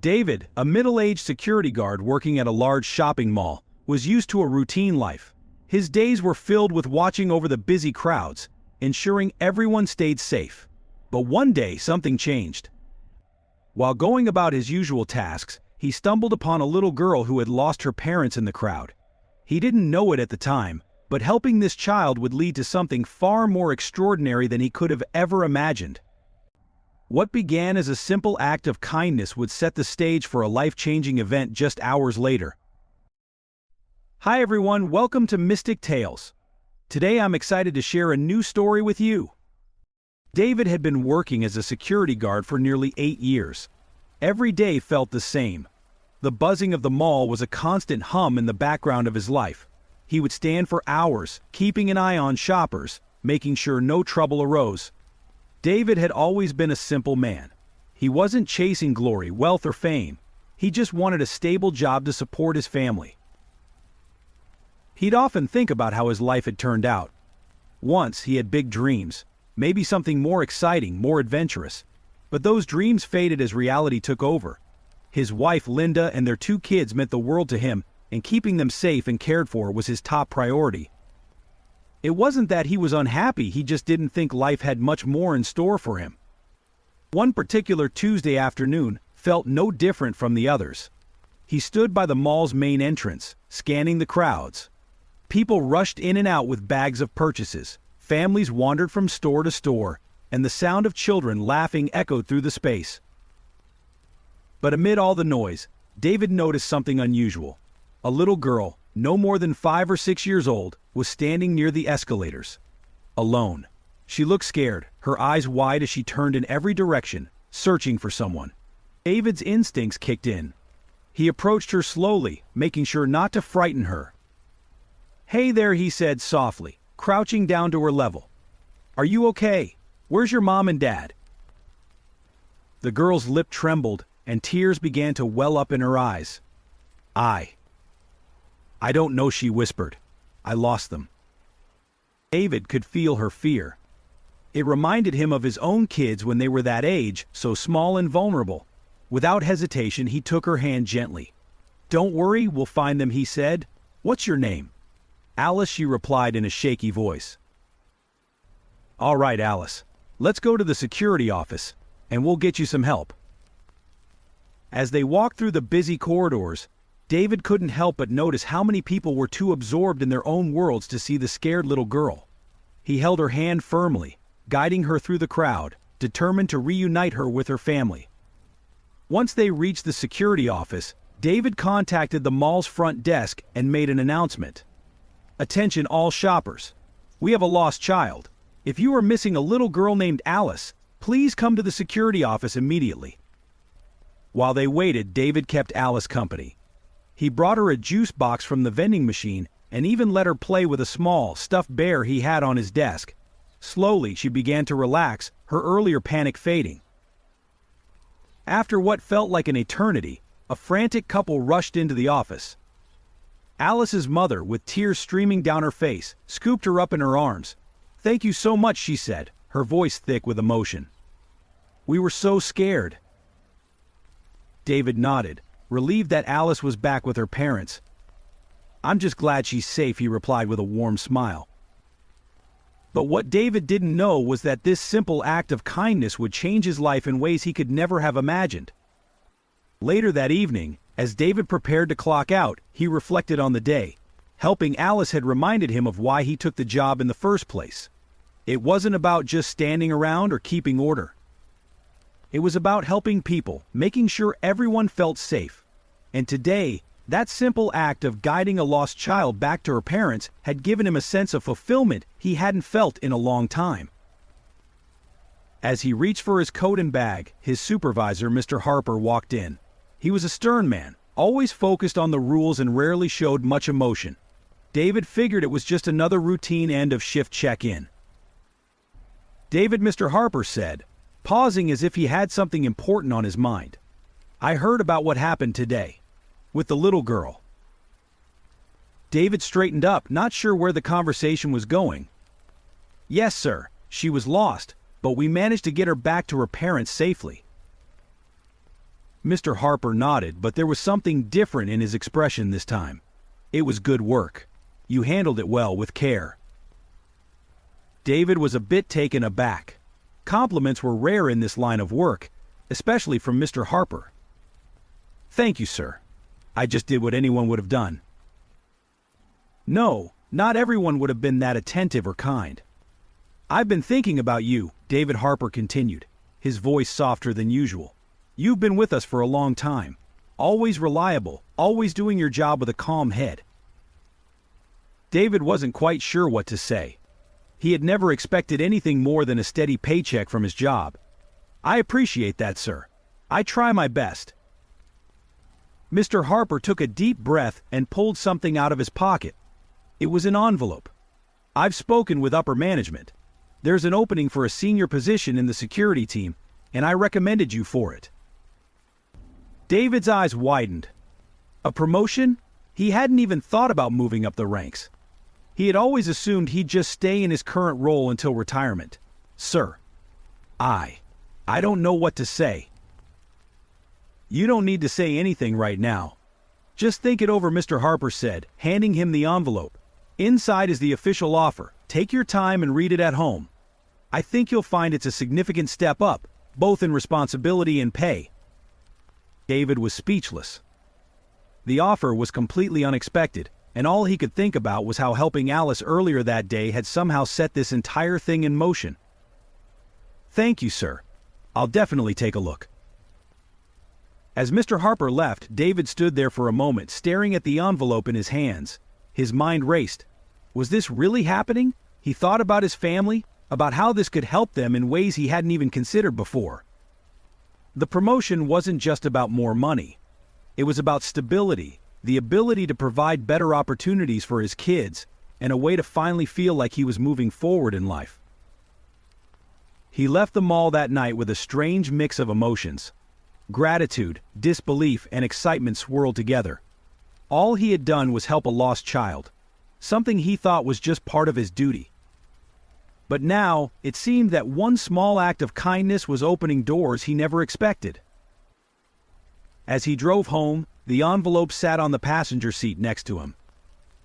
David, a middle-aged security guard working at a large shopping mall, was used to a routine life. His days were filled with watching over the busy crowds, ensuring everyone stayed safe. But one day, something changed. While going about his usual tasks, he stumbled upon a little girl who had lost her parents in the crowd. He didn't know it at the time, but helping this child would lead to something far more extraordinary than he could have ever imagined. What began as a simple act of kindness would set the stage for a life-changing event just hours later. Hi everyone, welcome to Mystic Tales. Today I'm excited to share a new story with you. David had been working as a security guard for nearly 8 years. Every day felt the same. The buzzing of the mall was a constant hum in the background of his life. He would stand for hours, keeping an eye on shoppers, making sure no trouble arose. David had always been a simple man. He wasn't chasing glory, wealth, or fame. He just wanted a stable job to support his family. He'd often think about how his life had turned out. Once he had big dreams, maybe something more exciting, more adventurous. But those dreams faded as reality took over. His wife, Linda, and their 2 kids meant the world to him, and keeping them safe and cared for was his top priority. It wasn't that he was unhappy, he just didn't think life had much more in store for him. One particular Tuesday afternoon felt no different from the others. He stood by the mall's main entrance, scanning the crowds. People rushed in and out with bags of purchases. Families wandered from store to store, and the sound of children laughing echoed through the space. But amid all the noise, David noticed something unusual. A little girl, no more than 5 or 6 years old, was standing near the escalators. Alone. She looked scared, her eyes wide as she turned in every direction, searching for someone. David's instincts kicked in. He approached her slowly, making sure not to frighten her. "Hey there," he said softly, crouching down to her level. "Are you okay? Where's your mom and dad?" The girl's lip trembled, and tears began to well up in her eyes. I don't know," she whispered. "I lost them." David could feel her fear. It reminded him of his own kids when they were that age, so small and vulnerable. Without hesitation, he took her hand gently. "Don't worry, we'll find them," he said. "What's your name?" "Alice," she replied in a shaky voice. "All right, Alice. Let's go to the security office, and we'll get you some help." As they walked through the busy corridors, David couldn't help but notice how many people were too absorbed in their own worlds to see the scared little girl. He held her hand firmly, guiding her through the crowd, determined to reunite her with her family. Once they reached the security office, David contacted the mall's front desk and made an announcement. "Attention all shoppers. We have a lost child. If you are missing a little girl named Alice, please come to the security office immediately." While they waited, David kept Alice company. He brought her a juice box from the vending machine and even let her play with a small, stuffed bear he had on his desk. Slowly, she began to relax, her earlier panic fading. After what felt like an eternity, a frantic couple rushed into the office. Alice's mother, with tears streaming down her face, scooped her up in her arms. "Thank you so much," she said, her voice thick with emotion. "We were so scared." David nodded, relieved that Alice was back with her parents. "I'm just glad she's safe," he replied with a warm smile. But what David didn't know was that this simple act of kindness would change his life in ways he could never have imagined. Later that evening, as David prepared to clock out, he reflected on the day. Helping Alice had reminded him of why he took the job in the first place. It wasn't about just standing around or keeping order. It was about helping people, making sure everyone felt safe. And today, that simple act of guiding a lost child back to her parents had given him a sense of fulfillment he hadn't felt in a long time. As he reached for his coat and bag, his supervisor, Mr. Harper, walked in. He was a stern man, always focused on the rules and rarely showed much emotion. David figured it was just another routine end-of-shift check-in. "David," Mr. Harper said, pausing as if he had something important on his mind. "I heard about what happened today. With the little girl." David straightened up, not sure where the conversation was going. "Yes, sir. She was lost, but we managed to get her back to her parents safely." Mr. Harper nodded, but there was something different in his expression this time. It was good work. You handled it well, with care. David was a bit taken aback. Compliments were rare in this line of work, especially from Mr. Harper. Thank you, sir. I just did what anyone would have done. No, not everyone would have been that attentive or kind. I've been thinking about you, David Harper continued, his voice softer than usual. You've been with us for a long time. Always reliable, always doing your job with a calm head. David wasn't quite sure what to say. He had never expected anything more than a steady paycheck from his job. I appreciate that, sir. I try my best. Mr. Harper took a deep breath and pulled something out of his pocket. It was an envelope. I've spoken with upper management. There's an opening for a senior position in the security team, and I recommended you for it. David's eyes widened. A promotion? He hadn't even thought about moving up the ranks. He had always assumed he'd just stay in his current role until retirement. Sir, I don't know what to say. You don't need to say anything right now. Just think it over, Mr. Harper said, handing him the envelope. Inside is the official offer. Take your time and read it at home. I think you'll find it's a significant step up, both in responsibility and pay. David was speechless. The offer was completely unexpected, and all he could think about was how helping Alice earlier that day had somehow set this entire thing in motion. Thank you, sir. I'll definitely take a look. As Mr. Harper left, David stood there for a moment, staring at the envelope in his hands. His mind raced. Was this really happening? He thought about his family, about how this could help them in ways he hadn't even considered before. The promotion wasn't just about more money. It was about stability, the ability to provide better opportunities for his kids, and a way to finally feel like he was moving forward in life. He left the mall that night with a strange mix of emotions. Gratitude, disbelief, and excitement swirled together. All he had done was help a lost child, something he thought was just part of his duty. But now, it seemed that one small act of kindness was opening doors he never expected. As he drove home, the envelope sat on the passenger seat next to him.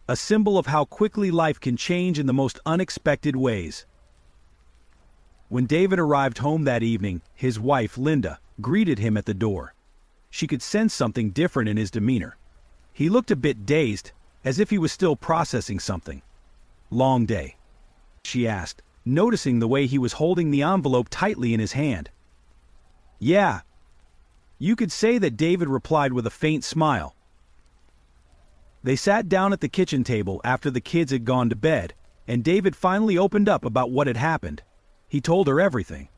A symbol of how quickly life can change in the most unexpected ways. When David arrived home that evening, his wife, Linda, greeted him at the door. She could sense something different in his demeanor. He looked a bit dazed, as if he was still processing something. Long day? She asked, noticing the way he was holding the envelope tightly in his hand. Yeah. You could say that, David replied with a faint smile. They sat down at the kitchen table after the kids had gone to bed, and David finally opened up about what had happened. He told her everything.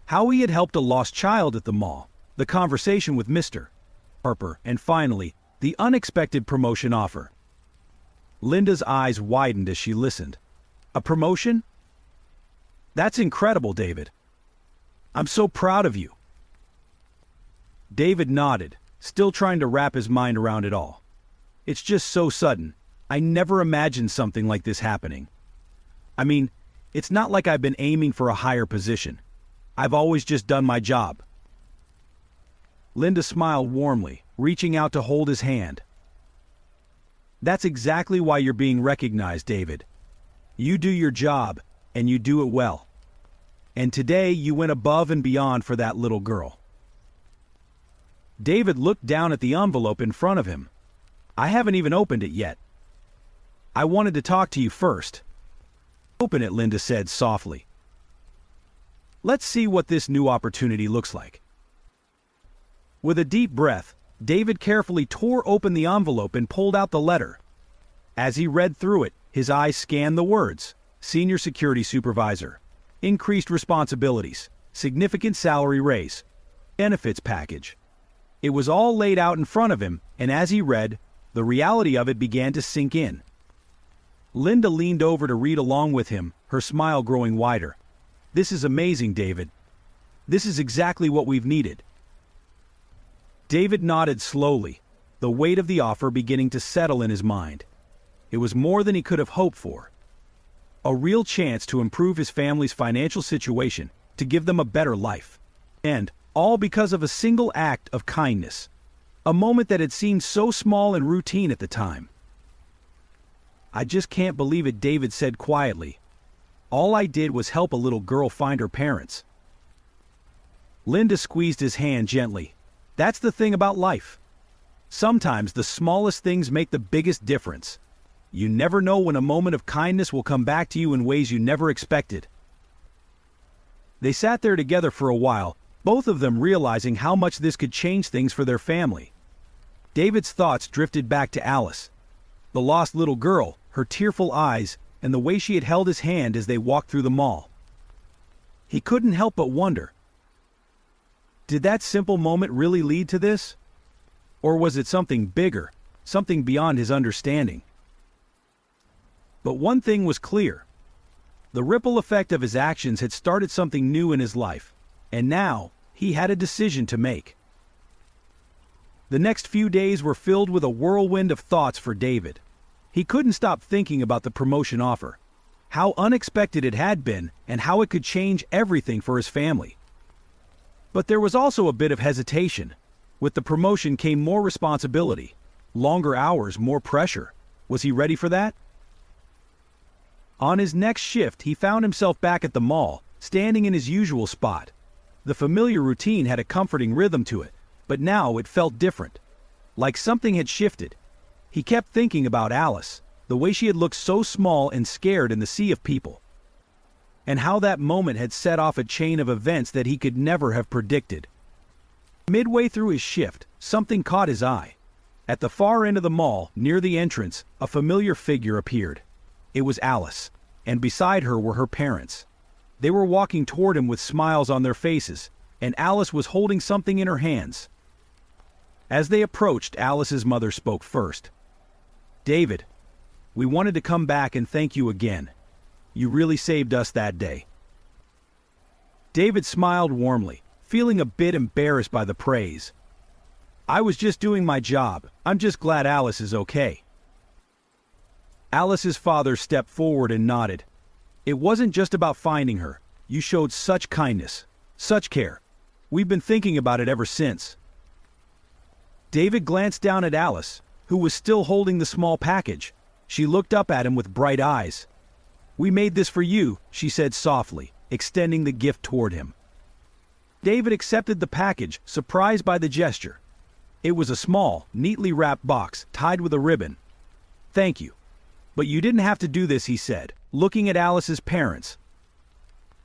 How he had helped a lost child at the mall, the conversation with Mr. Harper, and finally, the unexpected promotion offer. Linda's eyes widened as she listened. A promotion? That's incredible, David. I'm so proud of you. David nodded, still trying to wrap his mind around it all. It's just so sudden. I never imagined something like this happening. I mean, it's not like I've been aiming for a higher position. I've always just done my job. Linda smiled warmly, reaching out to hold his hand. That's exactly why you're being recognized, David. You do your job, and you do it well. And today you went above and beyond for that little girl. David looked down at the envelope in front of him. I haven't even opened it yet. I wanted to talk to you first. Open it, Linda said softly. Let's see what this new opportunity looks like. With a deep breath, David carefully tore open the envelope and pulled out the letter. As he read through it, his eyes scanned the words: Senior Security Supervisor, increased responsibilities, significant salary raise, benefits package. It was all laid out in front of him, and as he read, the reality of it began to sink in. Linda leaned over to read along with him, her smile growing wider. This is amazing, David. This is exactly what we've needed. David nodded slowly, the weight of the offer beginning to settle in his mind. It was more than he could have hoped for. A real chance to improve his family's financial situation, to give them a better life. And, all because of a single act of kindness. A moment that had seemed so small and routine at the time. "I just can't believe it," David said quietly. "All I did was help a little girl find her parents." Linda squeezed his hand gently. "That's the thing about life. Sometimes the smallest things make the biggest difference. You never know when a moment of kindness will come back to you in ways you never expected." They sat there together for a while, both of them realizing how much this could change things for their family. David's thoughts drifted back to Alice, the lost little girl, her tearful eyes, and the way she had held his hand as they walked through the mall. He couldn't help but wonder, did that simple moment really lead to this? Or was it something bigger, something beyond his understanding? But one thing was clear. The ripple effect of his actions had started something new in his life, and now he had a decision to make. The next few days were filled with a whirlwind of thoughts for David. He couldn't stop thinking about the promotion offer, how unexpected it had been, and how it could change everything for his family. But there was also a bit of hesitation. With the promotion came more responsibility, longer hours, more pressure. Was he ready for that? On his next shift, he found himself back at the mall, standing in his usual spot. The familiar routine had a comforting rhythm to it, but now it felt different. Like something had shifted. He kept thinking about Alice, the way she had looked so small and scared in the sea of people. And how that moment had set off a chain of events that he could never have predicted. Midway through his shift, something caught his eye. At the far end of the mall, near the entrance, a familiar figure appeared. It was Alice, and beside her were her parents. They were walking toward him with smiles on their faces, and Alice was holding something in her hands. As they approached, Alice's mother spoke first. "David, we wanted to come back and thank you again. You really saved us that day." David smiled warmly, feeling a bit embarrassed by the praise. "I was just doing my job. I'm just glad Alice is okay." Alice's father stepped forward and nodded. "It wasn't just about finding her. You showed such kindness, such care. We've been thinking about it ever since." David glanced down at Alice, who was still holding the small package. She looked up at him with bright eyes. "We made this for you," she said softly, extending the gift toward him. David accepted the package, surprised by the gesture. It was a small, neatly wrapped box, tied with a ribbon. "Thank you. But you didn't have to do this," he said, looking at Alice's parents.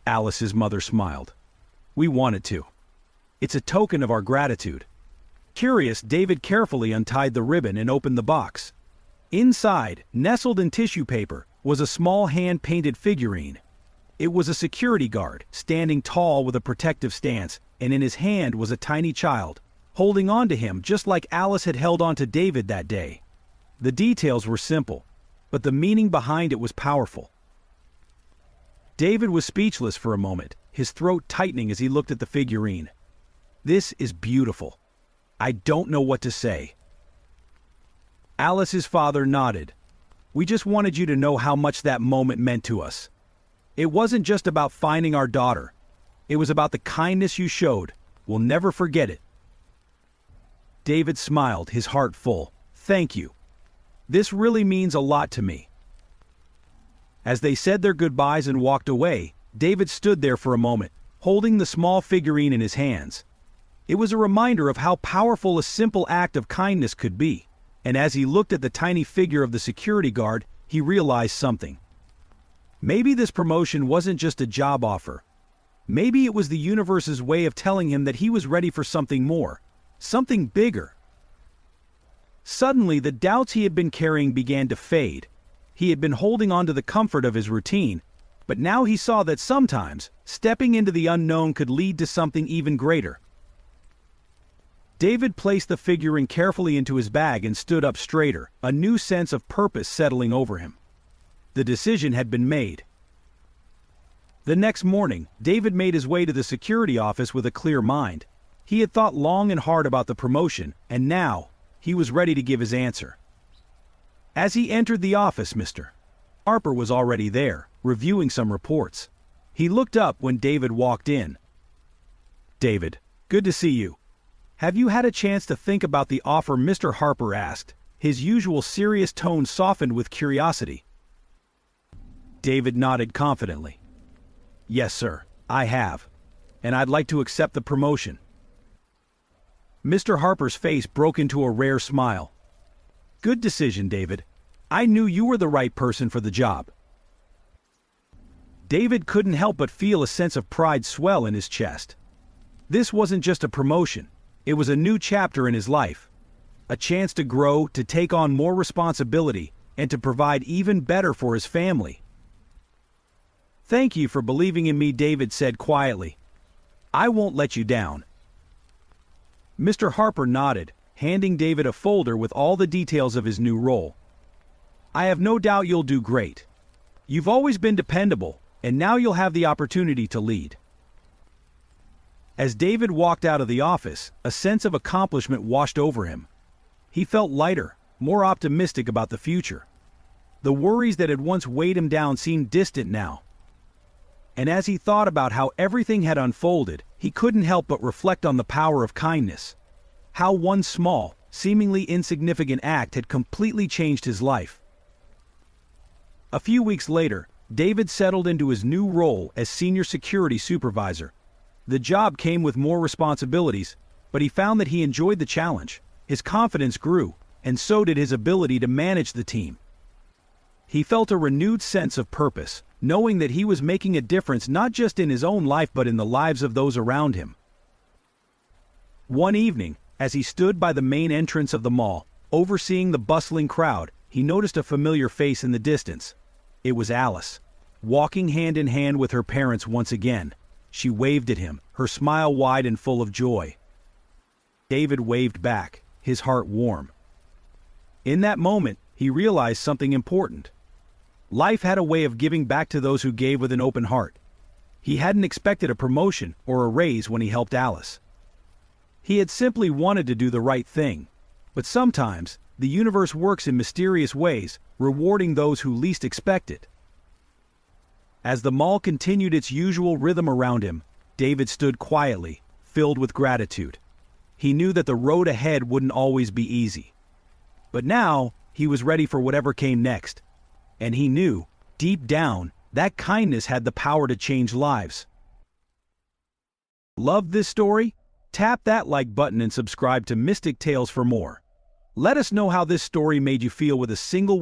Alice's mother smiled. "We wanted to. It's a token of our gratitude." Curious, David carefully untied the ribbon and opened the box. Inside, nestled in tissue paper, was a small hand-painted figurine. It was a security guard, standing tall with a protective stance, and in his hand was a tiny child, holding on to him just like Alice had held on to David that day. The details were simple, but the meaning behind it was powerful. David was speechless for a moment, his throat tightening as he looked at the figurine. "This is beautiful. I don't know what to say." Alice's father nodded. "We just wanted you to know how much that moment meant to us. It wasn't just about finding our daughter. It was about the kindness you showed. We'll never forget it." David smiled, his heart full. "Thank you. This really means a lot to me." As they said their goodbyes and walked away, David stood there for a moment, holding the small figurine in his hands. It was a reminder of how powerful a simple act of kindness could be, and as he looked at the tiny figure of the security guard, he realized something. Maybe this promotion wasn't just a job offer. Maybe it was the universe's way of telling him that he was ready for something more, something bigger. Suddenly, the doubts he had been carrying began to fade. He had been holding on to the comfort of his routine, but now he saw that sometimes, stepping into the unknown could lead to something even greater. David placed the figurine carefully into his bag and stood up straighter, a new sense of purpose settling over him. The decision had been made. The next morning, David made his way to the security office with a clear mind. He had thought long and hard about the promotion, and now he was ready to give his answer. As he entered the office, Mr. Harper was already there, reviewing some reports. He looked up when David walked in. "David, Good to see you. Have you had a chance to think about the offer?" Mr. Harper asked, his usual serious tone softened with curiosity. David nodded confidently. "Yes, sir, I have, and I'd like to accept the promotion." Mr. Harper's face broke into a rare smile. "Good decision, David. I knew you were the right person for the job." David couldn't help but feel a sense of pride swell in his chest. This wasn't just a promotion, it was a new chapter in his life. A chance to grow, to take on more responsibility, and to provide even better for his family. "Thank you for believing in me," David said quietly. "I won't let you down." Mr. Harper nodded, handing David a folder with all the details of his new role. "I have no doubt you'll do great. You've always been dependable, and now you'll have the opportunity to lead." As David walked out of the office, a sense of accomplishment washed over him. He felt lighter, more optimistic about the future. The worries that had once weighed him down seemed distant now. And as he thought about how everything had unfolded, he couldn't help but reflect on the power of kindness. How one small, seemingly insignificant act had completely changed his life. A few weeks later, David settled into his new role as senior security supervisor. The job came with more responsibilities, but he found that he enjoyed the challenge. His confidence grew, and so did his ability to manage the team. He felt a renewed sense of purpose, knowing that he was making a difference not just in his own life but in the lives of those around him. One evening, as he stood by the main entrance of the mall, overseeing the bustling crowd, he noticed a familiar face in the distance. It was Alice, walking hand in hand with her parents once again. She waved at him, her smile wide and full of joy. David waved back, his heart warm. In that moment, he realized something important. Life had a way of giving back to those who gave with an open heart. He hadn't expected a promotion or a raise when he helped Alice. He had simply wanted to do the right thing. But sometimes, the universe works in mysterious ways, rewarding those who least expect it. As the mall continued its usual rhythm around him, David stood quietly, filled with gratitude. He knew that the road ahead wouldn't always be easy. But now, he was ready for whatever came next. And he knew, deep down, that kindness had the power to change lives. Love this story? Tap that like button and subscribe to Mystic Tales for more. Let us know how this story made you feel with a single